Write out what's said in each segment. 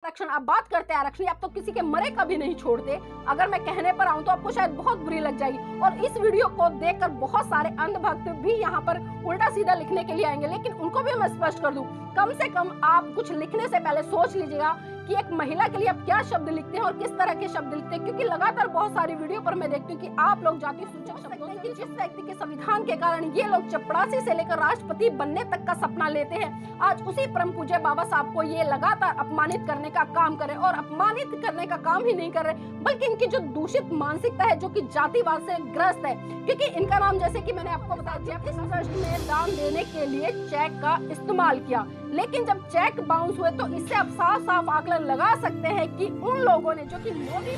आरक्षण, आप बात करते हैं आरक्षण, आप तो किसी के मरे का भी नहीं छोड़ते। अगर मैं कहने पर आऊं तो आपको शायद बहुत बुरी लग जाएगी और इस वीडियो को देखकर बहुत सारे अंधभक्त भी यहाँ पर उल्टा सीधा लिखने के लिए आएंगे। लेकिन उनको भी मैं स्पष्ट कर दूं, कम से कम आप कुछ लिखने से पहले सोच लीजिएगा कि एक महिला के लिए आप क्या शब्द लिखते हैं और किस तरह के शब्द लिखते हैं, क्योंकि लगातार बहुत सारी वीडियो पर मैं देखती हूँ कि आप लोग जाति सूचक शब्दों से, कि जिस व्यक्ति के संविधान के कारण ये लोग चपरासी से लेकर राष्ट्रपति बनने तक का सपना लेते हैं, आज उसी परम पूज्य बाबा साहब को ये लगातार अपमानित करने का काम करे। और अपमानित करने का काम ही नहीं कर रहे, बल्कि इनकी जो दूषित मानसिकता है जो कि जातिवाद से ग्रस्त है, क्योंकि इनका नाम, जैसे कि मैंने आपको बताया, इस ट्रस्ट में दान देने के लिए चेक का इस्तेमाल किया। लेकिन जब चेक बाउंस हुए तो इससे आप साफ साफ आकलन लगा सकते हैं कि उन लोगों ने, जो कि मोदी,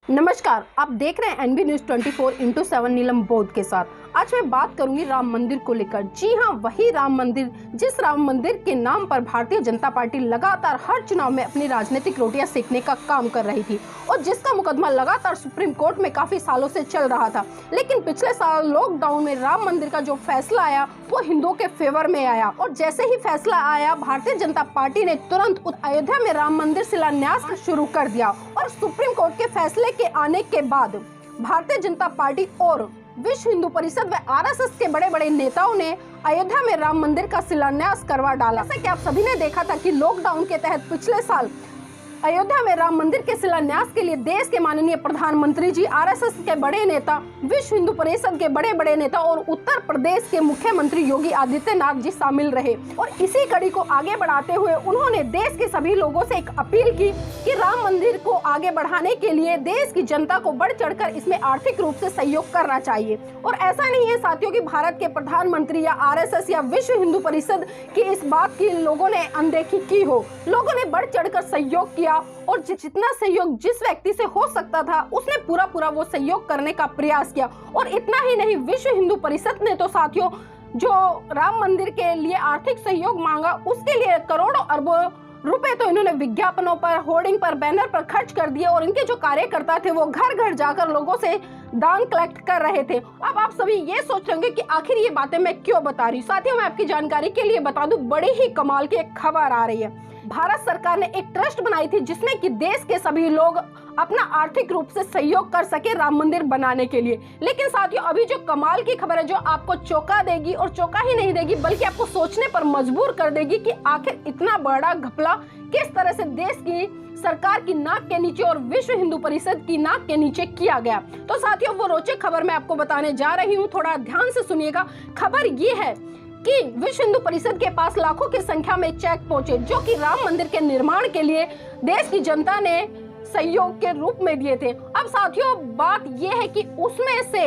नमस्कार, आप देख रहे हैं एनबी न्यूज 24/7 नीलम बौद्ध के साथ। आज मैं बात करूंगी राम मंदिर को लेकर। जी हां, वही राम मंदिर, जिस राम मंदिर के नाम पर भारतीय जनता पार्टी लगातार हर चुनाव में अपनी राजनीतिक रोटियां सेकने का काम कर रही थी और जिसका मुकदमा लगातार सुप्रीम कोर्ट में काफी सालों से चल रहा था। लेकिन पिछले साल लॉकडाउन में राम मंदिर का जो फैसला आया वो हिंदुओं के फेवर में आया और जैसे ही फैसला आया, भारतीय जनता पार्टी ने तुरंत अयोध्या में राम मंदिर शिलान्यास शुरू कर दिया। और सुप्रीम कोर्ट के फैसले के आने के बाद भारतीय जनता पार्टी और विश्व हिंदू परिषद व आरएसएस के बड़े बड़े नेताओं ने अयोध्या में राम मंदिर का शिलान्यास करवा डाला। जैसे कि आप सभी ने देखा था कि लॉकडाउन के तहत पिछले साल अयोध्या में राम मंदिर के शिलान्यास के लिए देश के माननीय प्रधानमंत्री जी, आरएसएस के बड़े नेता, विश्व हिंदू परिषद के बड़े बड़े नेता और उत्तर प्रदेश के मुख्यमंत्री योगी आदित्यनाथ जी शामिल रहे। और इसी कड़ी को आगे बढ़ाते हुए उन्होंने देश के सभी लोगों से एक अपील की कि राम मंदिर को आगे बढ़ाने के लिए देश की जनता को बढ़ चढ़कर इसमें आर्थिक रूप से सहयोग करना चाहिए। और ऐसा नहीं है साथियों कि भारत के प्रधानमंत्री या आरएसएस या विश्व हिंदू परिषद की इस बात की लोगों ने अनदेखी की हो। लोगों ने बढ़ चढ़कर सहयोग किया और जितना सहयोग जिस व्यक्ति से हो सकता था उसने पूरा वो सहयोग करने का प्रयास किया। और इतना ही नहीं, विश्व हिंदू परिषद ने तो साथियों जो राम मंदिर के लिए आर्थिक सहयोग मांगा उसके लिए करोड़ों अरबों रुपए तो इन्होंने विज्ञापनों पर, होर्डिंग पर, बैनर पर खर्च कर दिए और इनके जो कार्यकर्ता थे वो घर घर जाकर लोगों से दान कलेक्ट कर रहे थे। अब आप सभी ये सोच रहे होंगे कि आखिर ये बातें मैं क्यों बता रही हूँ। साथियों, मैं आपकी जानकारी के लिए बता दूं, बड़ी ही कमाल की एक खबर आ रही है। भारत सरकार ने एक ट्रस्ट बनाई थी जिसमें कि देश के सभी लोग अपना आर्थिक रूप से सहयोग कर सके राम मंदिर बनाने के लिए। लेकिन साथियों, अभी जो कमाल की खबर है जो आपको चौंका देगी, और चौंका ही नहीं देगी बल्कि आपको सोचने पर मजबूर कर देगी कि आखिर इतना बड़ा घपला किस तरह से देश की सरकार की नाक के नीचे और विश्व हिंदू परिषद की नाक के नीचे किया गया। तो साथियों, वो रोचक खबर मैं आपको बताने जा रही हूँ, थोड़ा ध्यान से सुनिएगा। खबर ये है कि विश्व हिंदू परिषद के पास लाखों की संख्या में चेक पहुंचे जो कि राम मंदिर के निर्माण के लिए देश की जनता ने सहयोग के रूप में दिए थे। अब साथियों, बात यह है कि उसमें से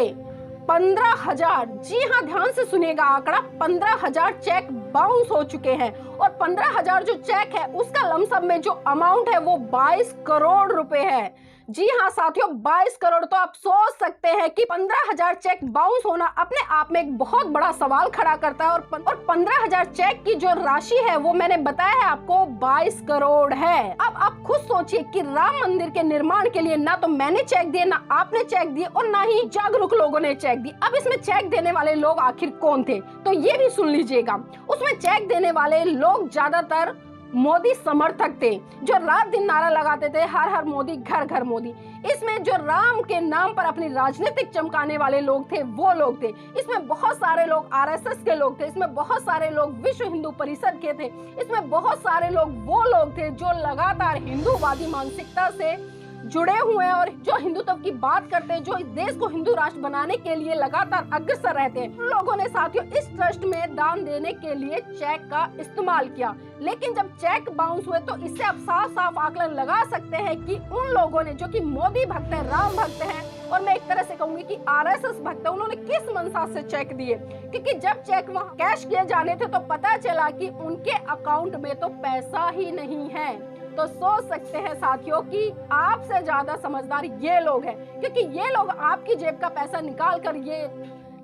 15,000, जी हाँ ध्यान से सुनिएगा आंकड़ा, 15,000 चेक बाउंस हो चुके हैं। और 15,000 जो चेक है उसका लमसम में जो अमाउंट है वो 22 करोड़ रुपए है। जी हाँ साथियों, 22 करोड़। तो आप सोच सकते हैं कि 15,000 चेक बाउंस होना अपने आप में एक बहुत बड़ा सवाल खड़ा करता है। और 15,000 चेक की जो राशि है वो मैंने बताया है आपको 22 करोड़ है। अब आप खुद सोचिए कि राम मंदिर के निर्माण के लिए ना तो मैंने चेक दिए, ना आपने चेक दिए और ना ही जागरूक लोगों ने चेक दिए। अब इसमें चेक देने वाले लोग आखिर कौन थे, तो ये भी सुन लीजिएगा। उसमें चेक देने वाले लोग ज्यादातर मोदी समर्थक थे जो रात दिन नारा लगाते थे, हर हर मोदी, घर घर मोदी। इसमें जो राम के नाम पर अपनी राजनीतिक चमकाने वाले लोग थे वो लोग थे। इसमें बहुत सारे लोग आरएसएस के लोग थे, इसमें बहुत सारे लोग विश्व हिंदू परिषद के थे, इसमें बहुत सारे लोग वो लोग थे जो लगातार हिंदूवादी मानसिकता से जुड़े हुए हैं और जो हिंदुत्व की बात करते हैं, जो इस देश को हिंदू राष्ट्र बनाने के लिए लगातार अग्रसर रहते हैं। उन लोगों ने साथियों इस ट्रस्ट में दान देने के लिए चेक का इस्तेमाल किया। लेकिन जब चेक बाउंस हुए तो इससे आप साफ साफ आकलन लगा सकते हैं कि उन लोगों ने, जो कि मोदी भक्त है, राम भक्त है और मैं एक तरह से कहूंगी कि आरएसएस भक्त है, उन्होंने किस मंशा से चेक दिए। क्योंकि जब चेक वहाँ कैश किए जाने थे तो पता चला कि उनके अकाउंट में तो पैसा ही नहीं है। तो सोच सकते हैं साथियों कि आपसे ज्यादा समझदार ये लोग हैं, क्योंकि ये लोग आपकी जेब का पैसा निकाल कर ये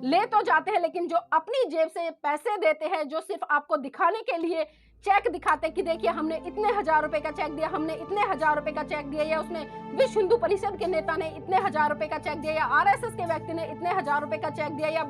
ले तो जाते हैं, लेकिन जो अपनी जेब से पैसे देते हैं, जो सिर्फ आपको दिखाने के लिए चेक दिखाते कि देखिए हमने इतने हजार रुपए का चेक दिया, हमने इतने हजार रुपए का चेक दिया, या उसने विश्व हिंदू परिषद के नेता ने इतने हजार रुपए का चेक दिया, या आरएसएस के व्यक्ति ने इतने हजार रुपए का चेक दिया, या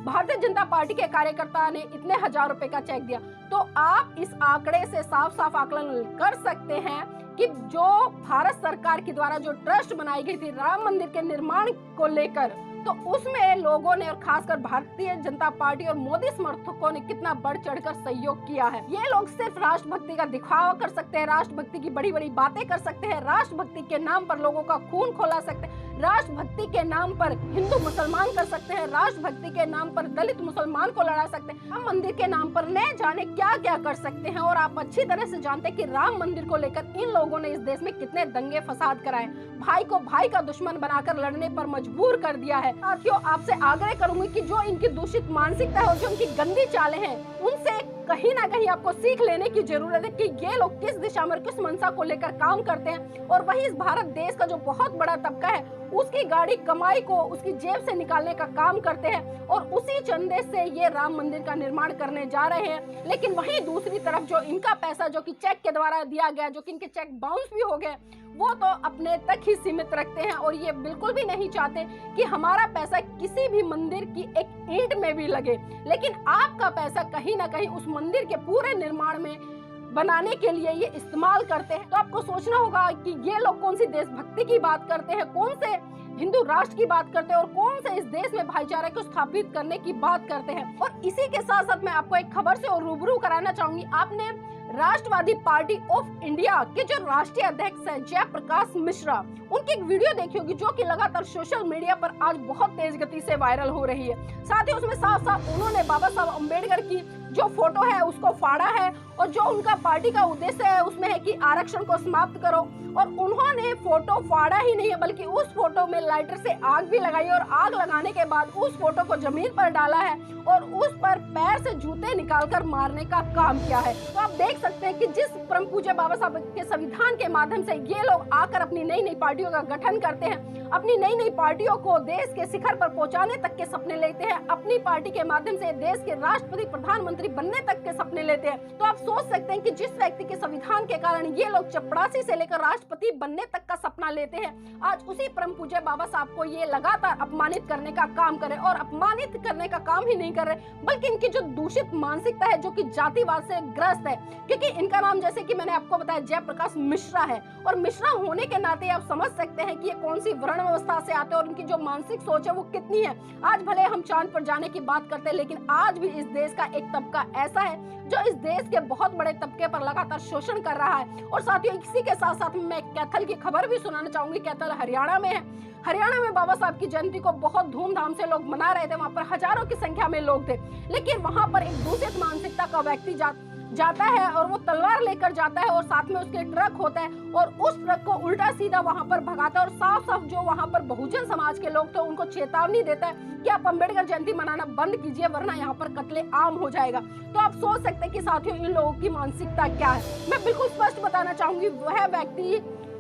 भारतीय जनता पार्टी के कार्यकर्ता ने इतने हजार रुपए का चेक दिया, तो आप इस आंकड़े से साफ साफ आकलन कर सकते हैं कि जो भारत सरकार के द्वारा जो ट्रस्ट बनाई गई थी राम मंदिर के निर्माण को लेकर, तो उसमें लोगों ने और खासकर भारतीय जनता पार्टी और मोदी समर्थकों ने कितना बढ़ चढ़कर सहयोग किया है। ये लोग सिर्फ राष्ट्रभक्ति का दिखावा कर सकते हैं, राष्ट्रभक्ति की बड़ी बड़ी बातें कर सकते हैं, राष्ट्रभक्ति के नाम पर लोगों का खून खौला सकते हैं, राष्ट्रभक्ति के नाम पर हिंदू मुसलमान कर सकते हैं, राष्ट्रभक्ति के नाम पर दलित मुसलमान को लड़ा सकते हैं, राम मंदिर के नाम पर न जाने क्या क्या कर सकते हैं। और आप अच्छी तरह से जानते हैं कि राम मंदिर को लेकर इन लोगों ने इस देश में कितने दंगे फसाद कराए, भाई को भाई का दुश्मन बनाकर लड़ने पर मजबूर कर दिया है। साथियों, आपसे आग्रह करूंगी कि जो इनकी दूषित मानसिकता है और जो इनकी गंदी चालें हैं, उनसे कहीं ना कहीं आपको सीख लेने की जरूरत है कि ये लोग किस दिशा में किस मंशा को लेकर काम करते हैं। और वही इस भारत देश का जो बहुत बड़ा तबका है उसकी गाड़ी कमाई को उसकी जेब से निकालने का काम करते हैं और उसी चंदे से ये राम मंदिर का निर्माण करने जा रहे हैं। लेकिन वहीं दूसरी तरफ जो इनका पैसा जो कि चेक के द्वारा दिया गया, जो कि इनके चेक बाउंस भी हो गए, वो तो अपने तक ही सीमित रखते हैं और ये बिल्कुल भी नहीं चाहते कि हमारा पैसा किसी भी मंदिर की एक ईंट में भी लगे। लेकिन आपका पैसा कहीं ना कहीं उस मंदिर के पूरे निर्माण में बनाने के लिए ये इस्तेमाल करते हैं। तो आपको सोचना होगा कि ये लोग कौन सी देशभक्ति की बात करते हैं, कौन से हिंदू राष्ट्र की बात करते हैं और कौन से इस देश में भाईचारे को स्थापित करने की बात करते हैं। और इसी के साथ साथ मैं आपको एक खबर से और रूबरू कराना चाहूंगी। आपने राष्ट्रवादी पार्टी ऑफ इंडिया के जो राष्ट्रीय अध्यक्ष है जयप्रकाश मिश्रा, उनकी एक वीडियो देखी होगी जो कि लगातार सोशल मीडिया पर आज बहुत तेज गति से वायरल हो रही है। साथ ही उसमें साफ साफ उन्होंने बाबा साहब अम्बेडकर की जो फोटो है उसको फाड़ा है और जो उनका पार्टी का उद्देश्य है उसमें है कि आरक्षण को समाप्त करो। और उन्होंने फोटो फाड़ा ही नहीं है बल्कि उस फोटो में लाइटर से आग भी लगाई और आग लगाने के बाद उस फोटो को जमीन पर डाला है और उस पर पैर से जूते निकालकर मारने का काम किया है। तो आप देख सकते हैं कि जिस परम पूज्य बाबा साहब के संविधान के माध्यम से ये लोग आकर अपनी नई नई पार्टियों का गठन करते हैं, अपनी नई नई पार्टियों को देश के शिखर पर पहुंचाने तक के सपने लेते हैं, अपनी पार्टी के माध्यम से देश के राष्ट्रपति प्रधानमंत्री बनने तक के सपने लेते हैं। तो आप सोच सकते हैं कि जिस व्यक्ति के संविधान के कारण ये लोग चपरासी से लेकर राष्ट्रपति बनने तक का सपना लेते हैं, आज उसी परम पूज्य बाबा साहब को ये लगातार अपमानित करने का काम करे। और अपमानित करने का काम ही नहीं कर रहे बल्कि इनकी जो दूषित मानसिकता है जो कि जातिवाद से ग्रस्त है, क्योंकि इनका नाम जैसे कि मैंने आपको बताया जयप्रकाश मिश्रा है और मिश्रा होने के नाते आप समझ सकते हैं कि ये कौन सी वर्ण व्यवस्था से आते हैं और उनकी जो मानसिक सोच है वो कितनी है। आज भले हम चांद पर जाने की बात करते हैं लेकिन आज भी इस देश का एक तबका ऐसा है जो इस देश के बहुत बड़े तबके पर लगातार शोषण कर रहा है। और साथियों, इसी के साथ साथ मैं कैथल की खबर भी सुनाना चाहूंगी। कैथल हरियाणा में है। हरियाणा में बाबा साहब की जयंती को बहुत धूमधाम से लोग मना रहे थे, वहां पर हजारों की संख्या में लोग थे। लेकिन वहां पर एक दूषित मानसिकता का व्यक्ति जाता है और वो तलवार लेकर जाता है और साथ में उसके ट्रक होता है और उस ट्रक को उल्टा सीधा वहां पर भगाता है और साफ साफ जो वहां पर बहुजन समाज के लोग थे उनको चेतावनी देता है कि आप अम्बेडकर जयंती मनाना बंद कीजिए वरना यहाँ पर कत्ले आम हो जाएगा। तो आप सोच सकते हैं कि साथियों इन लोगों की मानसिकता क्या है। मैं बिल्कुल स्पष्ट बताना चाहूंगी, वह व्यक्ति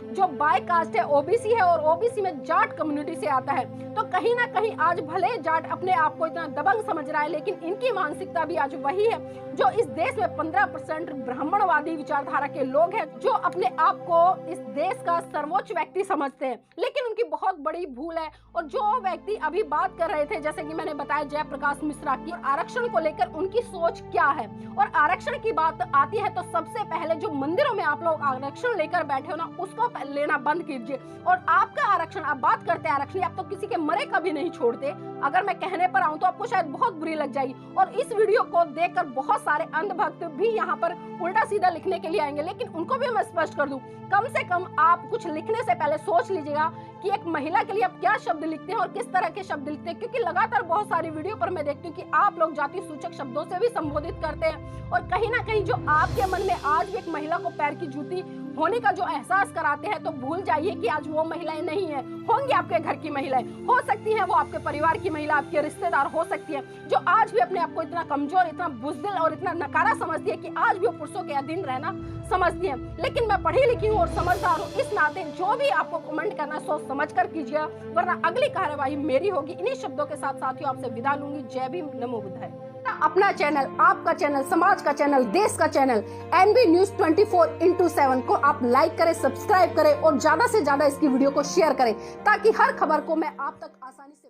जो बाय कास्ट है ओबीसी है और ओबीसी में जाट कम्युनिटी से आता है। तो कहीं ना कहीं आज भले जाट अपने आप को इतना दबंग समझ रहा है लेकिन इनकी मानसिकता भी आज वही है जो इस देश में 15% ब्राह्मणवादी विचारधारा के लोग हैं जो अपने आप को इस देश का सर्वोच्च व्यक्ति समझते हैं। लेकिन उनकी बहुत बड़ी भूल है। और जो व्यक्ति अभी बात कर रहे थे जैसे कि मैंने बताया जयप्रकाश मिश्रा की, आरक्षण को लेकर उनकी सोच क्या है और आरक्षण की बात आती है तो सबसे पहले जो मंदिरों में आप लोग आरक्षण लेकर बैठे हो ना उसको लेना बंद कीजिए। और आपका आरक्षण, आप बात करते हैं आरक्षण, आप तो किसी के मरे का भी नहीं छोड़ते। अगर मैं कहने पर आऊं तो आपको शायद बहुत बुरी लग जाएगी और इस वीडियो को देखकर बहुत सारे अंधभक्त भी यहाँ पर उल्टा सीधा लिखने के लिए आएंगे। लेकिन उनको भी मैं स्पष्ट कर दूं, कम से कम आप कुछ लिखने से पहले सोच लीजिएगा कि एक महिला के लिए आप क्या शब्द लिखते हैं और किस तरह के शब्द लिखते हैं, क्योंकि लगातार बहुत सारी वीडियो पर मैं देखती हूँ कि आप लोग जाति सूचक शब्दों से भी संबोधित करते हैं और कहीं ना कहीं जो आपके मन में आज भी एक महिला को पैर की जूती होने का जो एहसास कराते हैं तो भूल जाइए कि आज वो महिलाएं नहीं है, होंगी आपके घर की महिलाएं, हो सकती हैं वो आपके परिवार की महिला, आपके रिश्तेदार हो सकती है जो आज भी अपने आप को इतना कमजोर, इतना बुज़दिल और इतना नकारा समझती है कि आज भी वो पुरुषों के अधीन रहना समझती है। लेकिन मैं पढ़ी लिखी हूँ और समझदार हूँ, इस नाते जो भी आपको कमेंट करना सोच समझ कर कीजिए वरना अगली कार्यवाही मेरी होगी। इन्हीं शब्दों के साथ साथियों आपसे विदा लूंगी। जय भीम, नमो बुद्धाय। अपना चैनल, आपका चैनल, समाज का चैनल, देश का चैनल एनबी न्यूज 24/7 को आप लाइक करें, सब्सक्राइब करें और ज्यादा से ज्यादा इसकी वीडियो को शेयर करें ताकि हर खबर को मैं आप तक आसानी से